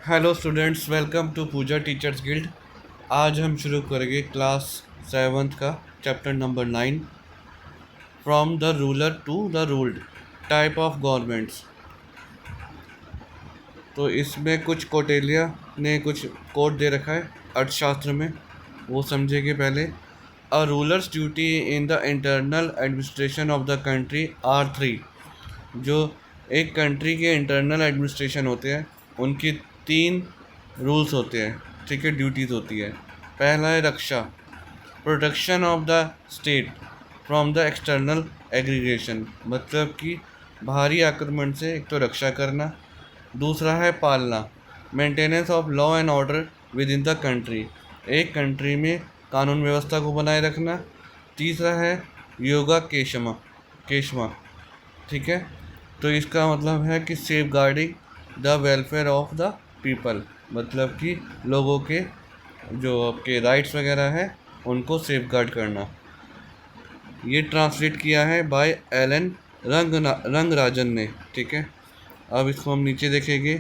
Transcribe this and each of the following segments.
Hello students, welcome to Puja teachers guild. आज हम शुरू करेंगे क्लास सेवन्थ का chapter number 9, from the ruler to the ruled, type of governments. तो इसमें कुछ कौटिल्य ने कुछ कोड दे रखा है अर्थशास्त्र में, वो समझेंगे पहले। A rulers duty in the internal administration of the country are three. जो एक कंट्री के इंटरनल एडमिनिस्ट्रेशन होते हैं उनकी तीन रूल्स होते हैं, ठीक है, ड्यूटीज़ होती है। पहला है रक्षा, protection of the state from the external aggregation, मतलब कि बाहरी आक्रमण से एक तो रक्षा करना। दूसरा है पालना, maintenance of law and order with in the country, एक कंट्री में कानून व्यवस्था को बनाए रखना। तीसरा है योगा केशमा केशमा, ठीक है। तो इसका मतलब है कि safeguarding the welfare of the people, मतलब कि लोगों के जो आपके राइट्स वगैरह हैं उनको सेफ गार्ड करना। ये ट्रांसलेट किया है बाय एलन रंगराजन ने, ठीक है। अब इसको हम नीचे देखेंगे।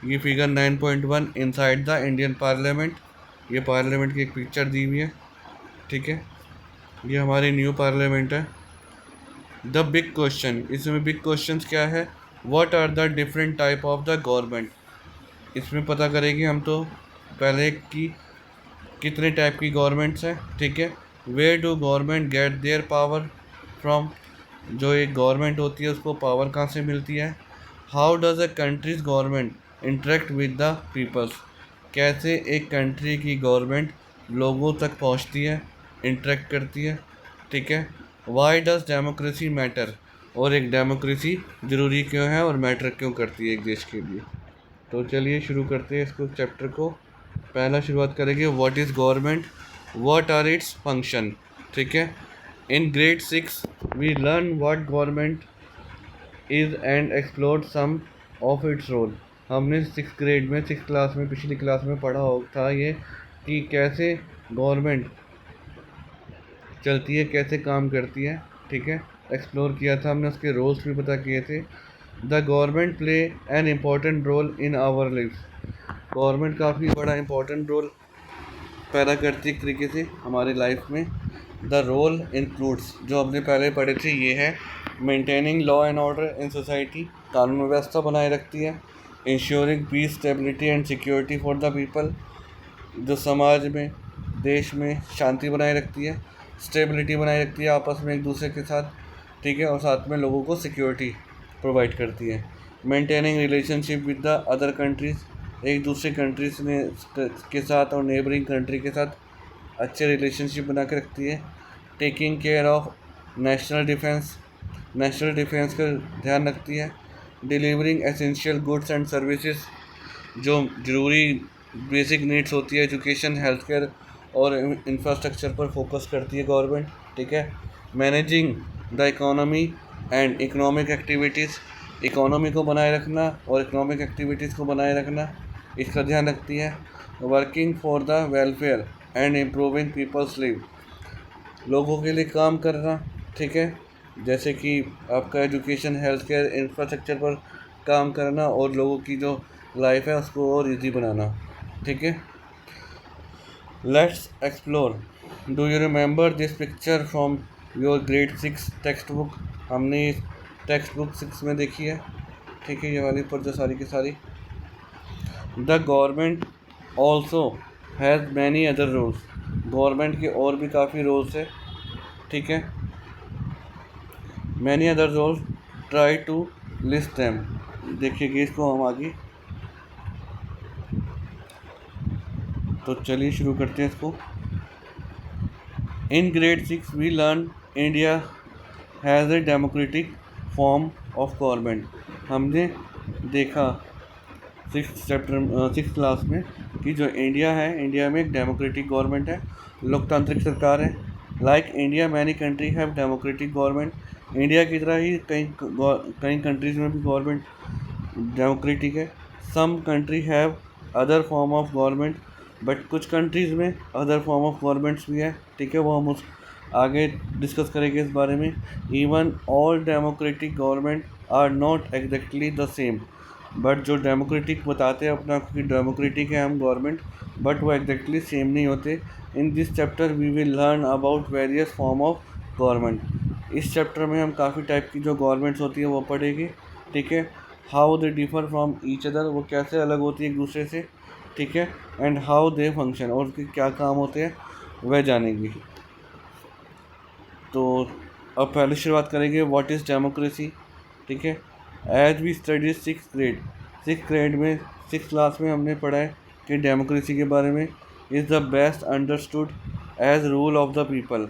ये figure 9.1 inside the Indian parliament, ये पार्लियामेंट की एक पिक्चर दी हुई है, ठीक है। ये हमारी न्यू पार्लियामेंट है। द बिग क्वेश्चन, इसमें बिग क्वेश्चन क्या है? What are the different type of the government, इसमें पता करेंगे हम। तो पहले कि कितने टाइप की गवर्नमेंट्स हैं, ठीक है। Where do government get their power from, जो एक गवर्नमेंट होती है उसको पावर कहाँ से मिलती है। How does a country's government interact with the peoples, कैसे एक कंट्री की गवर्नमेंट लोगों तक पहुंचती है, इंटरेक्ट करती है, ठीक है। वाई डज डेमोक्रेसी मैटर, और एक डेमोक्रेसी ज़रूरी क्यों है और मैटर क्यों करती है एक देश के लिए। तो चलिए शुरू करते हैं इसको, चैप्टर को। पहला शुरुआत करेंगे, what is government, what are its function, ठीक है। In grade 6 we learn what government is and explore some of its role. हमने 6th ग्रेड में, 6th क्लास में, पिछली क्लास में पढ़ा हो था ये कि कैसे गवर्नमेंट चलती है, कैसे काम करती है, ठीक है। एक्सप्लोर किया था हमने, उसके रोल्स भी पता किए थे। The government play an important role in our life, government काफ़ी बड़ा इम्पॉर्टेंट रोल पैदा करती है एक तरीके से हमारी लाइफ में। द रोल इंक्लूड्स, जो हमने पहले पढ़े थे, ये है maintaining law and order in society, कानून व्यवस्था बनाए रखती है। Ensuring peace, stability and security for the people, जो समाज में, देश में शांति बनाए रखती है, स्टेबिलिटी बनाए रखती है आपस में एक दूसरे के साथ, ठीक है, और साथ में लोगों को सिक्योरिटी प्रोवाइड करती है। Maintaining relationship with the other countries, एक दूसरे कंट्रीज में के साथ और नेबरिंग कंट्री के साथ अच्छे रिलेशनशिप बना के रखती है। Taking care of national defence, national defence का ध्यान रखती है। Delivering essential goods and services, जो ज़रूरी बेसिक नीड्स होती है, एजुकेशन, हेल्थ केयर और इंफ्रास्ट्रक्चर पर फोकस करती है गवर्नमेंट, ठीक है। Managing the economy and economic activities, economy को बनाए रखना और इकोनॉमिक एक्टिविटीज़ को बनाए रखना, इसका ध्यान रखती है। Working for the welfare and improving peoples live, लोगों के लिए काम करना, ठीक है, जैसे कि आपका एजुकेशन, हेल्थ केयर, इंफ्रास्ट्रक्चर पर काम करना और लोगों की जो लाइफ है उसको और इजी बनाना, ठीक है। Let's explore, do you remember this picture from your grade 6 text book, हमने टेक्स्ट बुक 6 में देखी है, ठीक है, ये वाली पर जो सारी की सारी। The government also has many other rules, government के और भी काफ़ी रूल्स है, ठीक है। Many other rules, try to list them, देखिएगा इसको हम आगे। तो चलिए शुरू करते हैं इसको। In grade 6 we learn India has a democratic form of government, हमने देखा 6th क्लास में कि जो इंडिया है, इंडिया में एक डेमोक्रेटिक गवर्नमेंट है, लोकतांत्रिक सरकार है। Like India many country have democratic government, India की तरह ही कई कंट्रीज़ में भी गवर्नमेंट डेमोक्रेटिक है। Some country have other form of government, but कुछ कंट्रीज़ में अदर फॉर्म ऑफ गवर्नमेंट्स भी है, ठीक है, वो हम उस आगे डिस्कस करेंगे इस बारे में। Even all democratic government are not exactly the same, but जो डेमोक्रेटिक बताते हैं अपना कि डेमोक्रेटिक है हम गवर्नमेंट, बट वो एग्जैक्टली सेम नहीं होते। In this chapter we will learn about various form of government. इस चैप्टर में हम काफ़ी टाइप की जो गवर्नमेंट्स होती है वो पढ़ेंगे, ठीक है। How they differ from each other, वो कैसे अलग होती है एक दूसरे से, ठीक है। एंड हाउ दे फंक्शन, और उसके क्या काम होते हैं वह जानेंगे। तो अब पहले शुरुआत करेंगे व्हाट इज़ डेमोक्रेसी, ठीक है। As we study six grade में 6 क्लास में हमने पढ़ा है कि डेमोक्रेसी के बारे में। Is the best understood as rule of the people.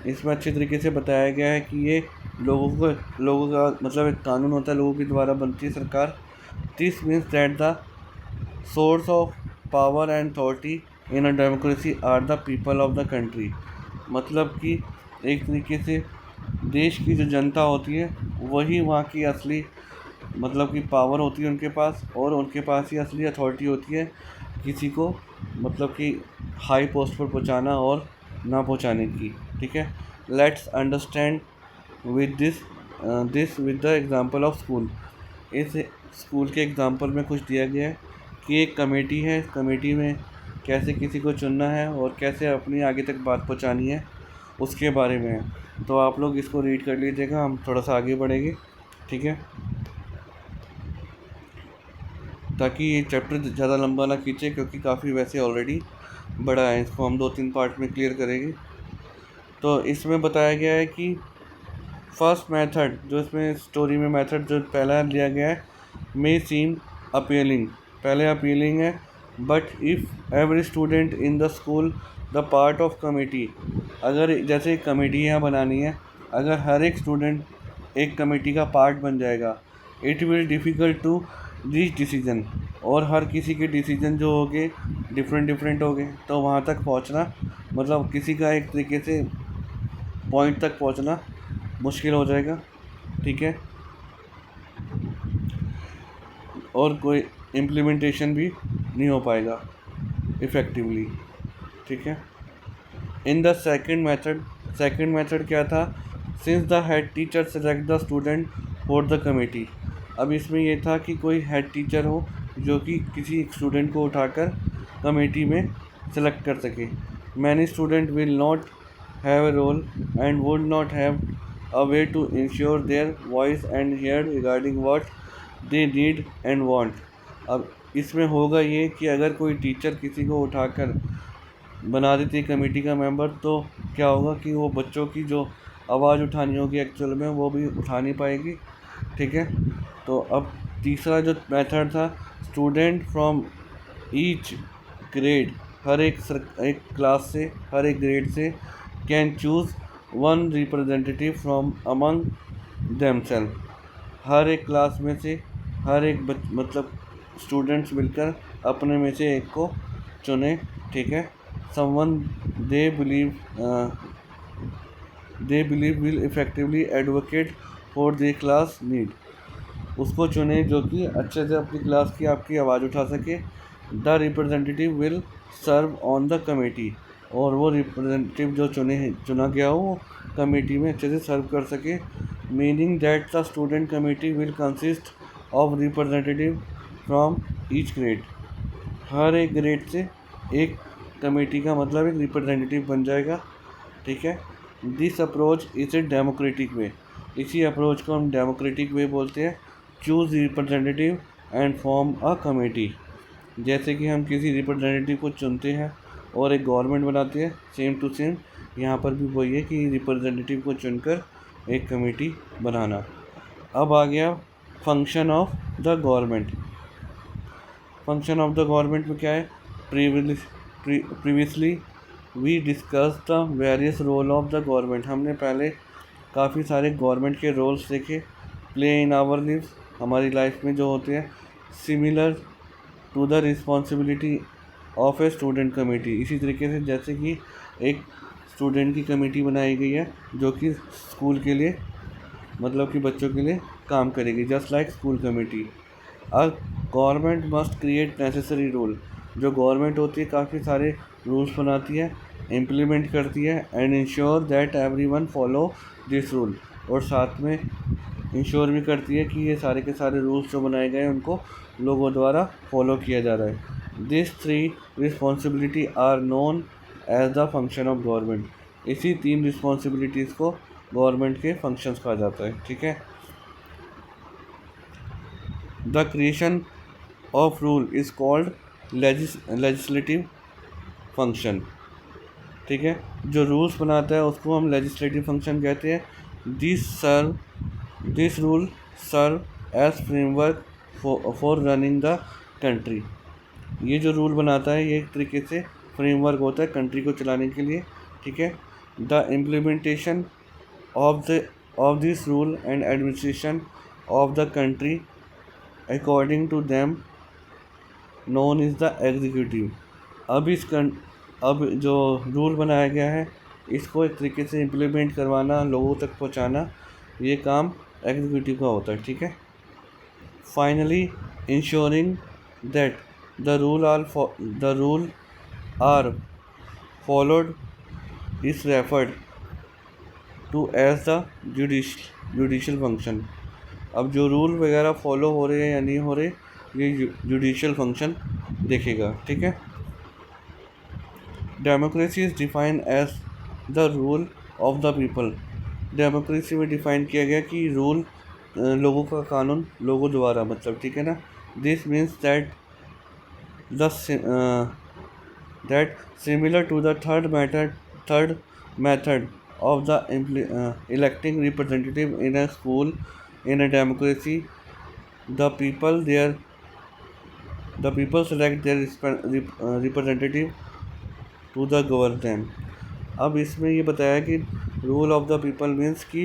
इसमें अच्छे तरीके से बताया गया है कि ये लोगों का मतलब एक कानून होता है, लोगों के द्वारा बनती है सरकार। This means that the source of power and authority in a democracy are the people of the country. मतलब कि एक तरीके से देश की जो जनता होती है वही वहाँ की असली मतलब कि पावर होती है उनके पास, और उनके पास ही असली अथॉरिटी होती है किसी को मतलब कि हाई पोस्ट पर पहुँचाना और ना पहुँचाने की, ठीक है। Let's understand with this with the example of school. इस स्कूल के एग्जांपल में कुछ दिया गया है कि एक कमेटी है, इस कमेटी में कैसे किसी को चुनना है और कैसे अपनी आगे तक बात पहुंचानी है उसके बारे में है। तो आप लोग इसको रीड कर लीजिएगा, हम थोड़ा सा आगे बढ़ेंगे, ठीक है, ताकि ये चैप्टर ज़्यादा लंबा ना खींचे, क्योंकि काफ़ी वैसे ऑलरेडी बड़ा है। इसको हम 2-3 पार्ट में क्लियर करेंगे। तो इसमें बताया गया है कि फर्स्ट मेथड, जो इसमें स्टोरी में मेथड जो पहला लिया गया है, मे सीम अपीलिंग, पहले अपीलिंग है। But if every student in the school the part of committee, अगर जैसे कमेटी यहाँ बनानी है, अगर हर एक स्टूडेंट एक कमेटी का पार्ट बन जाएगा, it will difficult to reach decision, और हर किसी के डिसीजन जो होंगे डिफरेंट होंगे, तो वहाँ तक पहुँचना मतलब किसी का एक तरीके से पॉइंट तक पहुँचना मुश्किल हो जाएगा, ठीक है, और कोई इम्प्लीमेंटेशन भी नहीं हो पाएगा इफ़ेक्टिवली, ठीक है। इन द सेकंड मेथड क्या था, since the head teacher select the student for the committee. अब इसमें यह था कि कोई हेड टीचर हो जो कि किसी स्टूडेंट को उठाकर कमेटी में सेलेक्ट कर सके। Many student will not have a role and would not have a way to ensure their voice and heard regarding what they need and want। अब इसमें होगा ये कि अगर कोई टीचर किसी को उठाकर बना देती है कमेटी का मेंबर, तो क्या होगा कि वो बच्चों की जो आवाज़ उठानी होगी एक्चुअल में वो भी उठा नहीं पाएगी, ठीक है। तो अब तीसरा जो मेथड था, स्टूडेंट फ्रॉम ईच ग्रेड, हर एक क्लास से, हर एक ग्रेड से can choose one representative from among themselves. हर एक क्लास में से हर एक मतलब स्टूडेंट्स मिलकर अपने में से एक को चुने, ठीक है। Someone they believe will effectively advocate for the class need. उसको चुने जो कि अच्छे से अपनी क्लास की आपकी आवाज़ उठा सके। The representative will serve on the committee, और वो रिप्रेजेंटेटिव जो चुना गया हो वो कमेटी में अच्छे से सर्व कर सके। Meaning that the student committee will consist of representative from each grade. हर एक ग्रेड से एक कमेटी का मतलब एक रिप्रेजेंटेटिव बन जाएगा, ठीक है। This approach is a democratic वे, इसी अप्रोच को हम डेमोक्रेटिक वे बोलते हैं। Choose representative and form a committee, जैसे कि हम किसी रिप्रेजेंटेटिव को चुनते हैं और एक गवर्नमेंट बनाते हैं, सेम टू सेम यहाँ पर भी वही है कि रिप्रेजेंटेटिव को चुनकर एक कमेटी बनाना। अब आ गया function of the government. Function of the government में क्या है, previously we discuss the various role of the government. हमने पहले काफ़ी सारे गवर्नमेंट के रोल्स देखे। प्ले इन आवर लिव्स, हमारी लाइफ में जो होते हैं, similar to the responsibility of a student committee. इसी तरीके से जैसे कि एक स्टूडेंट की कमेटी बनाई गई है जो कि स्कूल के लिए मतलब कि बच्चों के लिए काम करेगी, just like school committee. A government must create necessary rule, जो गवर्नमेंट होती है काफ़ी सारे रूल्स बनाती है, इम्प्लीमेंट करती है, and ensure that everyone follow this rule, और साथ में इंश्योर भी करती है कि ये सारे के सारे रूल्स जो बनाए गए हैं उनको लोगों द्वारा फॉलो किया जा रहा है। This three responsibility are known as the function of government. इसी 3 रिस्पॉन्सिबिलिटीज़ को गवर्नमेंट के फंक्शंस कहा जाता है, ठीक है। The creation of rule is called legislative function, ठीक है। जो रूल्स बनाता है उसको हम लेजिस्लेटिव फंक्शन कहते हैं। This rule serve as framework for running the country. ये जो रूल बनाता है ये एक तरीके से फ्रेमवर्क होता है कंट्री को चलाने के लिए, ठीक है। The implementation of this rule and administration of the country according to them known is the executive. अब जो रूल बनाया गया है इसको एक तरीके से इम्प्लीमेंट करवाना, लोगों तक पहुंचाना, ये काम एग्जीक्यूटिव का होता है, ठीक है। Finally ensuring that the rule are followed is referred to as the judicial function. अब जो रूल वगैरह फॉलो हो रहे हैं या नहीं हो रहे ये जुडिशल फंक्शन देखेगा, ठीक है। Democracy is defined as the rule of the people. Democracy में डिफाइन किया गया कि रूल लोगों का कानून लोगों द्वारा, मतलब, ठीक है ना। This means that similar to the third method of the electing representative in a school in a democracy, the people select their representative to the govern them। अब इसमें ये बताया कि rule of the people means कि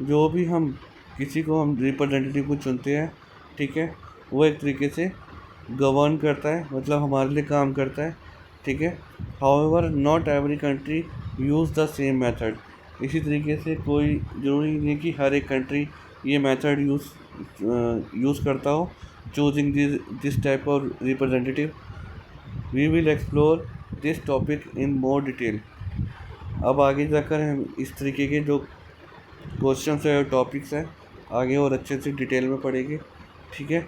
जो भी हम किसी को हम रिप्रेजेंटेटिव को चुनते हैं, ठीक है, वो एक तरीके से गवर्न करता है, मतलब हमारे लिए काम करता है, ठीक है। However not every country use the same method. इसी तरीके से कोई ज़रूरी नहीं कि हर एक कंट्री ये मेथड यूज़ करता हो choosing this type of representative. We will explore this topic in more detail. अब आगे जाकर हम इस तरीके के जो क्वेश्चंस है और टॉपिक्स हैं आगे और अच्छे से डिटेल में पढ़ेंगे, ठीक है।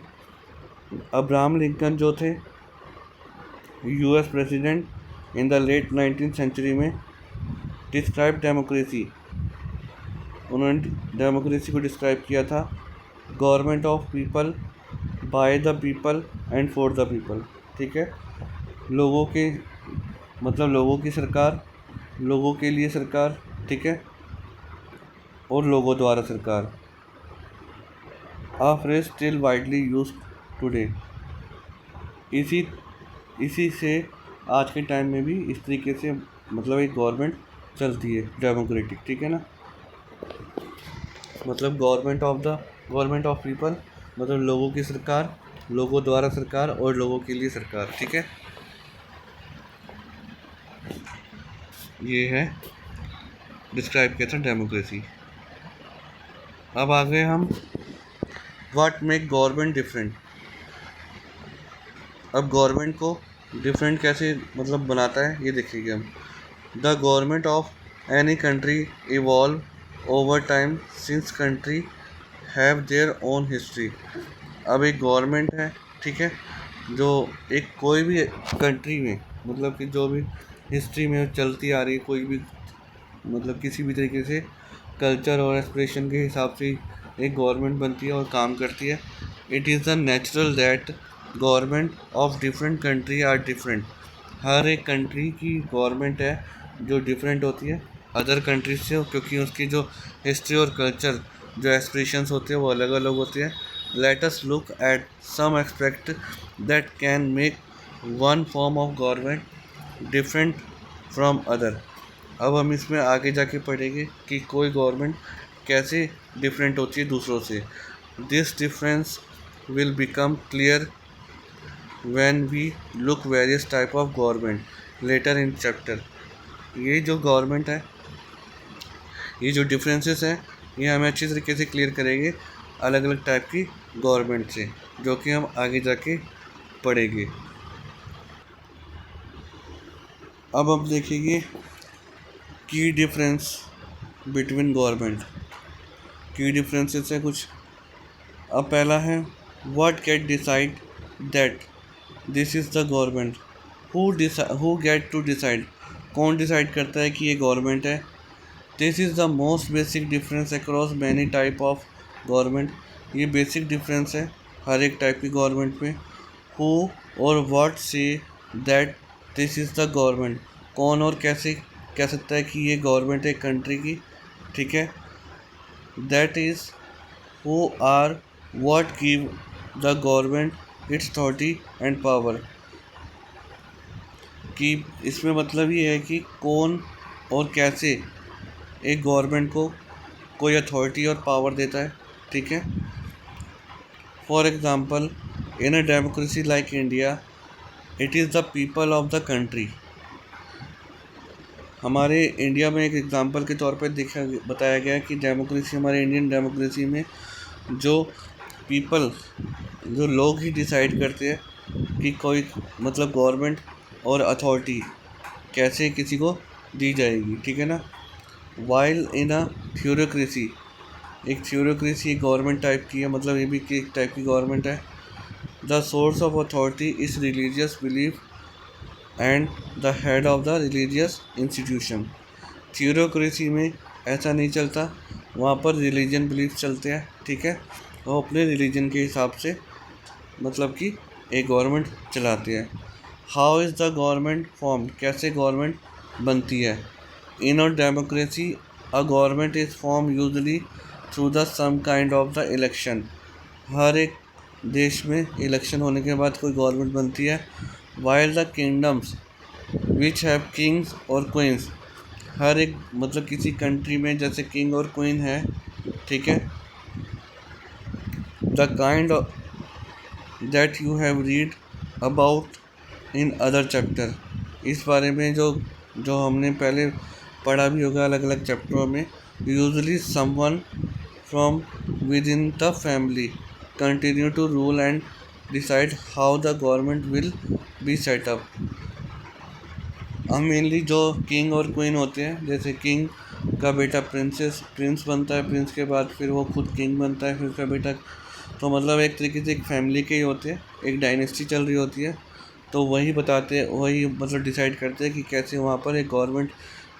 अब्राहम लिंकन जो थे US president in the late 19th century में डिस्क्राइब डेमोक्रेसी। उन्होंने डेमोक्रेसी को डिस्क्राइब किया था government of people, by the people and for the people, ठीक है। लोगों के, मतलब लोगों की सरकार, लोगों के लिए सरकार, ठीक है, और लोगों द्वारा सरकार। A phrase still widely use today. इसी से आज के टाइम में भी इस तरीके से, मतलब एक गवर्नमेंट चलती है डेमोक्रेटिक, ठीक है ना। मतलब गवर्नमेंट ऑफ पीपल, मतलब लोगों की सरकार, लोगों द्वारा सरकार और लोगों के लिए सरकार, ठीक है। ये है डिस्क्राइब किया था डेमोक्रेसी। अब आ गए हम व्हाट मेक गवर्नमेंट डिफरेंट। अब गवर्नमेंट को डिफरेंट कैसे मतलब बनाता है ये देखेंगे हम। The government of any country evolve over time since country have their own history. अब एक गवर्नमेंट है, ठीक है, जो एक कोई भी कंट्री में, मतलब कि जो भी हिस्ट्री में चलती आ रही है, कोई भी, मतलब किसी भी तरीके से कल्चर और एक्सप्रेशन के हिसाब से एक गवर्नमेंट बनती है और काम करती है। It is the natural that government of different country are different. हर एक कंट्री की गवर्नमेंट है जो डिफरेंट होती है अदर कंट्रीज से, क्योंकि उसकी जो हिस्ट्री और कल्चर, जो एक्सप्रेशंस होते हैं वो अलग अलग होते हैं। Let us look at some aspect that can make one form of government different from other. अब हम इसमें आगे जाके पढ़ेंगे कि कोई गवर्नमेंट कैसे डिफरेंट होती है दूसरों से। This difference will become clear when we look various type of government later in chapter. ये जो गवर्नमेंट है, ये जो डिफरेंसेस हैं, ये हमें अच्छी तरीके से क्लियर करेंगे अलग अलग टाइप की गवर्नमेंट से, जो कि हम आगे जाके पढ़ेंगे। अब हम देखेंगे की डिफरेंस बिटवीन गवर्नमेंट। की डिफरेंसेस है कुछ। अब पहला है what get decide that this is the government. Who get to decide, कौन डिसाइड करता है कि ये गवर्नमेंट है। This is the most basic difference across many type of government. ये बेसिक डिफरेंस है हर एक टाइप की गवर्नमेंट में। हु और what say that this is the government, कौन और कैसे कह सकता है कि ये गवर्नमेंट है कंट्री की, ठीक है। That is who are what give the government its authority and power. कि इसमें मतलब ये है कि कौन और कैसे एक गवर्नमेंट को कोई अथॉरिटी और पावर देता है, ठीक है। For example in a democracy like India it is the people of the country. हमारे इंडिया में एक एग्ज़ाम्पल के तौर पर बताया गया कि डेमोक्रेसी, हमारे इंडियन डेमोक्रेसी में जो पीपल, जो लोग ही डिसाइड करते हैं कि कोई मतलब गवर्नमेंट और अथॉरिटी कैसे किसी को दी जाएगी, ठीक है ना। वाइल इन अ थ्योरोक्रेसी, एक थ्योरोक्रेसी गवर्नमेंट टाइप की है, मतलब ये भी एक टाइप की गवर्नमेंट है। The source of authority is religious belief and the head of the religious institution. Theocracy में ऐसा नहीं चलता, वहाँ पर रिलीजन बिलीफ चलते हैं, ठीक है। वो अपने रिलीजन के हिसाब से मतलब कि एक गवर्नमेंट चलाते हैं। How is the government form, कैसे गवर्नमेंट बनती है। In our democracy a government is form usually through the some kind of the election. हर एक देश में इलेक्शन होने के बाद कोई गवर्नमेंट बनती है। While the kingdoms which have Kings और क्वींस, हर एक मतलब किसी कंट्री में जैसे किंग और क्वीन है, ठीक है। The kind that you have read about in other chapter, इस बारे में जो जो हमने पहले पढ़ा भी होगा अलग अलग चैप्टरों में। Usually someone from with in the family continue to rule and decide how the government will be set up. हम मेनली जो किंग और क्वीन होते हैं, जैसे किंग का बेटा प्रिंस बनता है, प्रिंस के बाद फिर वो खुद किंग बनता है, फिर उसका बेटा, तो मतलब एक तरीके से एक फैमिली के ही होते हैं, एक डायनेस्टी चल रही होती है। तो वही बताते हैं, वही मतलब डिसाइड करते हैं कि कैसे वहाँ पर एक गवर्नमेंट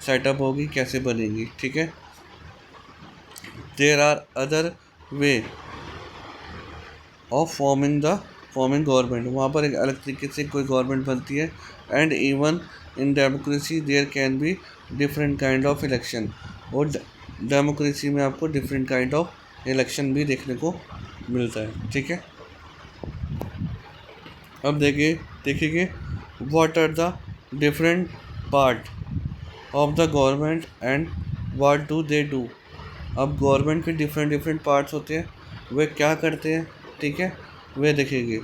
सेटअप होगी, कैसे बनेगी, ठीक है। There are other way of forming government, वहाँ पर एक अलग तरीके से कोई गवर्नमेंट बनती है। And even in democracy there can be different kind of election, और डेमोक्रेसी में आपको डिफरेंट काइंड ऑफ इलेक्शन भी देखने को मिलता है, ठीक है। अब देखिए what are the different part of the government and what do they do. अब गवर्नमेंट के डिफरेंट पार्ट्स होते हैं, वे क्या करते हैं, ठीक है, वे देखेंगे।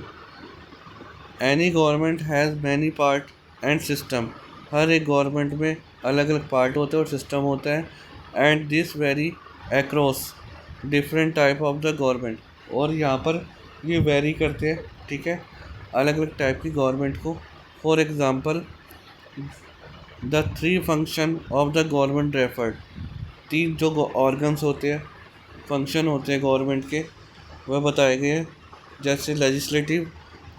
Any government has many part and system, हर एक गवर्नमेंट में अलग अलग पार्ट होते हैं और सिस्टम होता है। And this vary across different type of the government, और यहाँ पर ये वेरी करते हैं, ठीक है, अलग अलग टाइप की गवर्नमेंट को। For example the three function of the government referred, तीन जो ऑर्गन्स होते हैं, फंक्शन होते हैं गवर्नमेंट के, वह बताए गए हैं। जैसे लेजिस्लेटिव,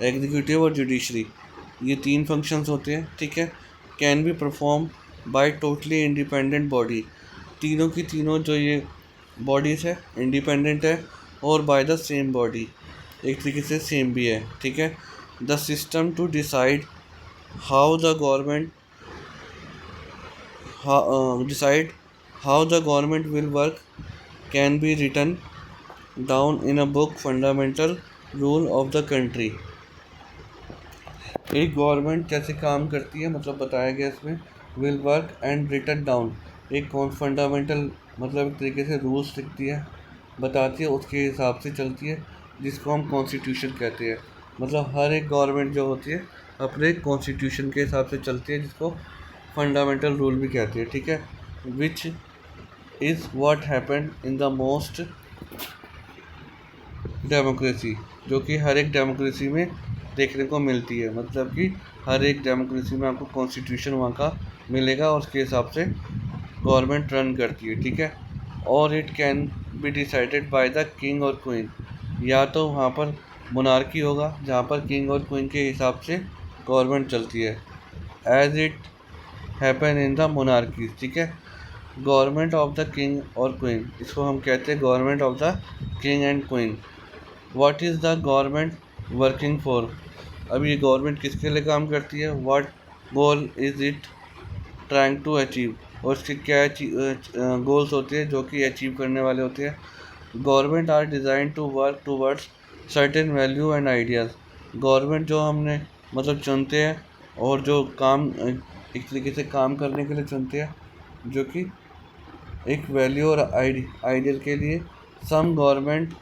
एग्जीक्यूटिव और जुडिशरी, ये तीन फंक्शंस होते हैं, ठीक है। Can be perform by totally independent body, तीनों की तीनों जो ये बॉडीज़ है इंडिपेंडेंट है और बाय द सेम बॉडी, एक तरीके से सेम भी है, ठीक है। The system to decide how the government decide how the government will work can be written down in a book, fundamental rule of the country। एक गवर्नमेंट कैसे काम करती है मतलब बताया गया इसमें। Will work and written down, एक कौन फंडामेंटल मतलब एक तरीके से रूल्स लिखती है, बताती है, उसके हिसाब से चलती है, जिसको हम कॉन्स्टिट्यूशन कहते हैं। मतलब हर एक गवर्नमेंट जो होती है अपने कॉन्स्टिट्यूशन के हिसाब से चलती है, जिसको फंडामेंटल रूल भी कहते हैं, ठीक है। Which is what happened in the most democracy, जो कि हर एक डेमोक्रेसी में देखने को मिलती है। मतलब कि हर एक डेमोक्रेसी में आपको कॉन्स्टिट्यूशन वहाँ का मिलेगा और उसके हिसाब से गवर्नमेंट रन करती है, ठीक है। और it can be decided by the king और क्वीन। या तो वहाँ पर मोनार्की होगा जहाँ पर किंग और क्वीन के हिसाब से गवर्नमेंट चलती है, as it happen in the monarchy. ठीक है, गवर्नमेंट ऑफ द किंग और क्वीन, इसको हम कहते हैं government of the king and queen. What is the government working for? अब ये गवर्नमेंट किसके लिए काम करती है? What goal is it trying to achieve? और उसके क्या गोल्स होते हैं जो कि अचीव करने वाले होते हैं? Government are design to work towards certain value and ideas. गवर्नमेंट जो हमने मतलब चुनते हैं और जो काम एक तरीके से काम करने के लिए चुनते हैं, जो कि एक वैल्यू और आइडियल के लिए। Some government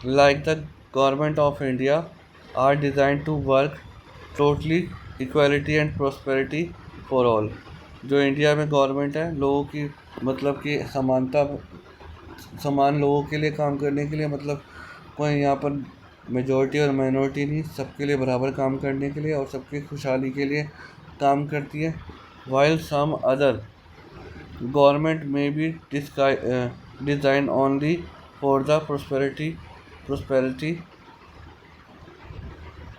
like the government of India are designed to work totally equality and prosperity for all। जो इंडिया में गवर्नमेंट है लोगों की मतलब कि समानता, समान लोगों के लिए काम करने के लिए, मतलब कोई यहाँ पर मेजॉरिटी और माइनॉरिटी नहीं, सबके लिए बराबर काम करने के लिए और सबकी खुशहाली के लिए काम करती है। while some other government may be designed only for the prosperity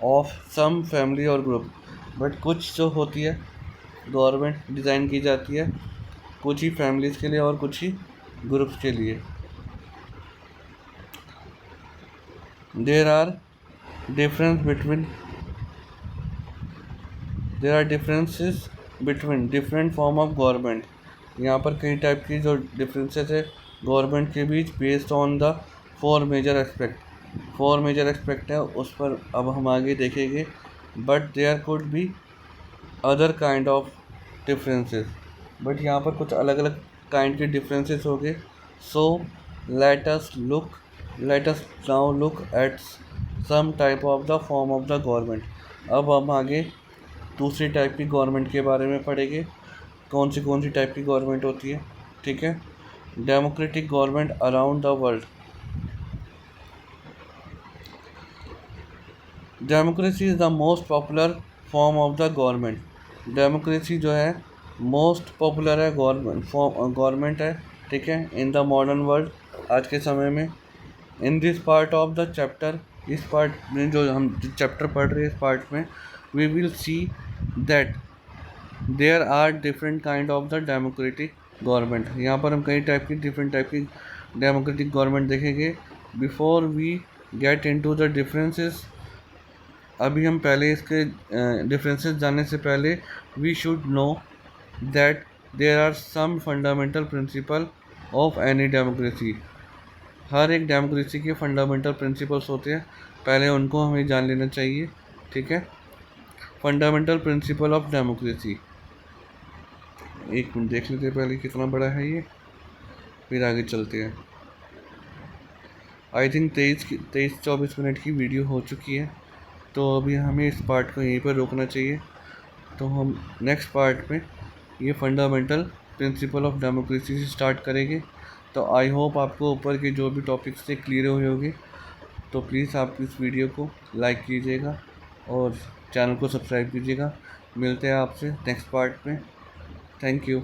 of some family और ग्रुप। बट कुछ जो होती है गवर्नमेंट डिज़ाइन की जाती है कुछ ही फैमिलीज़ के लिए और कुछ ही ग्रुप्स के लिए। There are differences between different form of government. यहाँ पर कई टाइप की जो डिफरेंसेस है गवर्नमेंट के बीच, based on the four major aspect है, उस पर अब हम आगे देखेंगे। But there could be other kind of differences, but यहाँ पर कुछ अलग अलग काइंड के डिफरेंसेस हो गए। So let us now look at some type of the form of the government. अब हम आगे दूसरी टाइप की गवर्नमेंट के बारे में पढ़ेंगे, कौन सी टाइप की गवर्नमेंट होती है। ठीक है, democratic government around the world. Democracy is the most popular form of the government. Democracy जो है मोस्ट पॉपुलर है गवर्नमेंट है। ठीक है, इन द मॉडर्न वर्ल्ड, आज के समय में। In this part of the chapter, इस पार्ट में जो हम चैप्टर पढ़ रहे हैं, इस पार्ट में we will see that there are different kind of the democratic government. यहाँ पर हम कई डिफरेंट टाइप की डेमोक्रेटिक गवर्नमेंट देखेंगे। Before we get into the differences, अभी हम पहले इसके डिफरेंसेस जानने से पहले we should know that there are some fundamental principle of any democracy. हर एक डेमोक्रेसी के फंडामेंटल प्रिंसिपल्स होते हैं, पहले उनको हमें जान लेना चाहिए। ठीक है, फंडामेंटल प्रिंसिपल ऑफ डेमोक्रेसी, एक मिनट देख लेते हैं पहले कितना बड़ा है ये, फिर आगे चलते हैं। आई थिंक 23-24 मिनट की वीडियो हो चुकी है, तो अभी हमें इस पार्ट को यहीं पर रोकना चाहिए। तो हम नेक्स्ट पार्ट में ये फंडामेंटल प्रिंसिपल ऑफ डेमोक्रेसी से स्टार्ट करेंगे। तो आई होप आपको ऊपर के जो भी टॉपिक्स से क्लियर हुए होंगे। तो प्लीज़ आप इस वीडियो को लाइक कीजिएगा और चैनल को सब्सक्राइब कीजिएगा। मिलते हैं आपसे नेक्स्ट पार्ट में। Thank you.